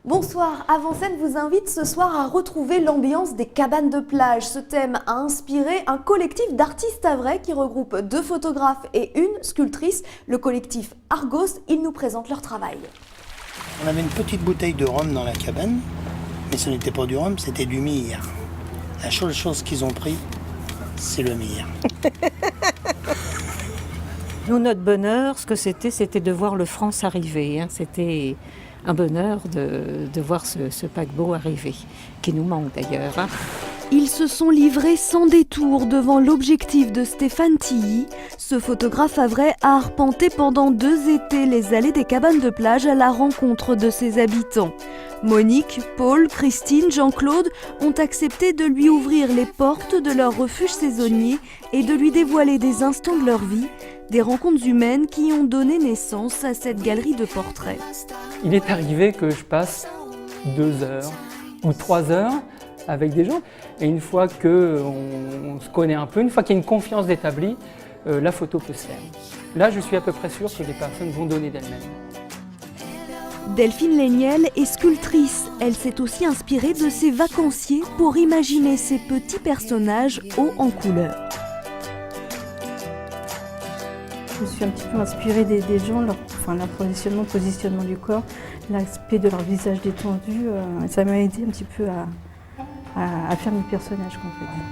Bonsoir, Avant-Scène vous invite ce soir à retrouver l'ambiance des cabanes de plage. Ce thème a inspiré un collectif d'artistes havrais qui regroupe 2 photographes et une sculptrice, le collectif Argos. Ils nous présentent leur travail. On avait une petite bouteille de rhum dans la cabane, mais ce n'était pas du rhum, c'était du myrrhe. La seule chose qu'ils ont pris, c'est le myrrhe. Nous, notre bonheur, ce que c'était de voir le France arriver. C'était un bonheur de voir ce paquebot arriver, qui nous manque d'ailleurs. Ils se sont livrés sans détour devant l'objectif de Stéphane Tilly. Ce photographe havrais a arpenté pendant 2 étés les allées des cabanes de plage à la rencontre de ses habitants. Monique, Paul, Christine, Jean-Claude ont accepté de lui ouvrir les portes de leur refuge saisonnier et de lui dévoiler des instants de leur vie, des rencontres humaines qui ont donné naissance à cette galerie de portraits. Il est arrivé que je passe 2 heures ou 3 heures avec des gens. Et une fois qu'on se connaît un peu, une fois qu'il y a une confiance établie, la photo peut se faire. Là, je suis à peu près sûr que les personnes vont donner d'elles-mêmes. Delphine Léniel est sculptrice. Elle s'est aussi inspirée de ses vacanciers pour imaginer ces petits personnages hauts en couleur. Je me suis un petit peu inspirée des gens, leur positionnement du corps, l'aspect de leur visage détendu. Ça m'a aidé un petit peu à faire mes personnages complètement.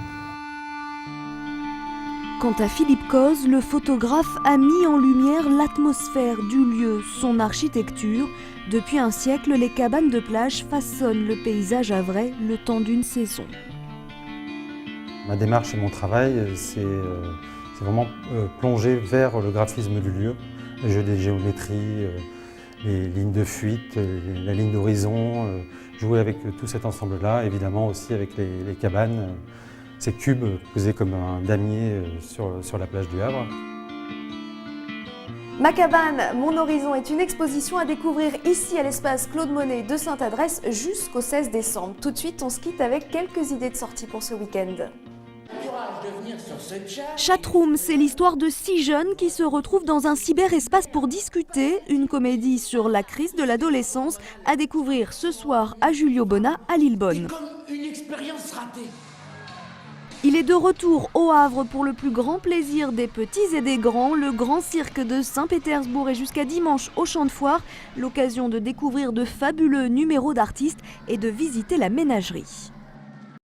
Quant à Philippe Coz, le photographe a mis en lumière l'atmosphère du lieu, son architecture. Depuis un siècle, les cabanes de plage façonnent le paysage havrais le temps d'une saison. Ma démarche et mon travail, c'est vraiment plonger vers le graphisme du lieu, le jeu des géométries, les lignes de fuite, la ligne d'horizon, jouer avec tout cet ensemble-là, évidemment aussi avec les cabanes, ces cubes posés comme un damier sur la plage du Havre. Ma cabane, mon horizon est une exposition à découvrir ici à l'espace Claude Monet de Sainte-Adresse jusqu'au 16 décembre. Tout de suite, on se quitte avec quelques idées de sortie pour ce week-end. Chatroom, c'est l'histoire de 6 jeunes qui se retrouvent dans un cyberespace pour discuter. Une comédie sur la crise de l'adolescence à découvrir ce soir à Julio Bonnat à Lillebonne. Il est de retour au Havre pour le plus grand plaisir des petits et des grands. Le Grand Cirque de Saint-Pétersbourg est jusqu'à dimanche au Champ de Foire. L'occasion de découvrir de fabuleux numéros d'artistes et de visiter la ménagerie.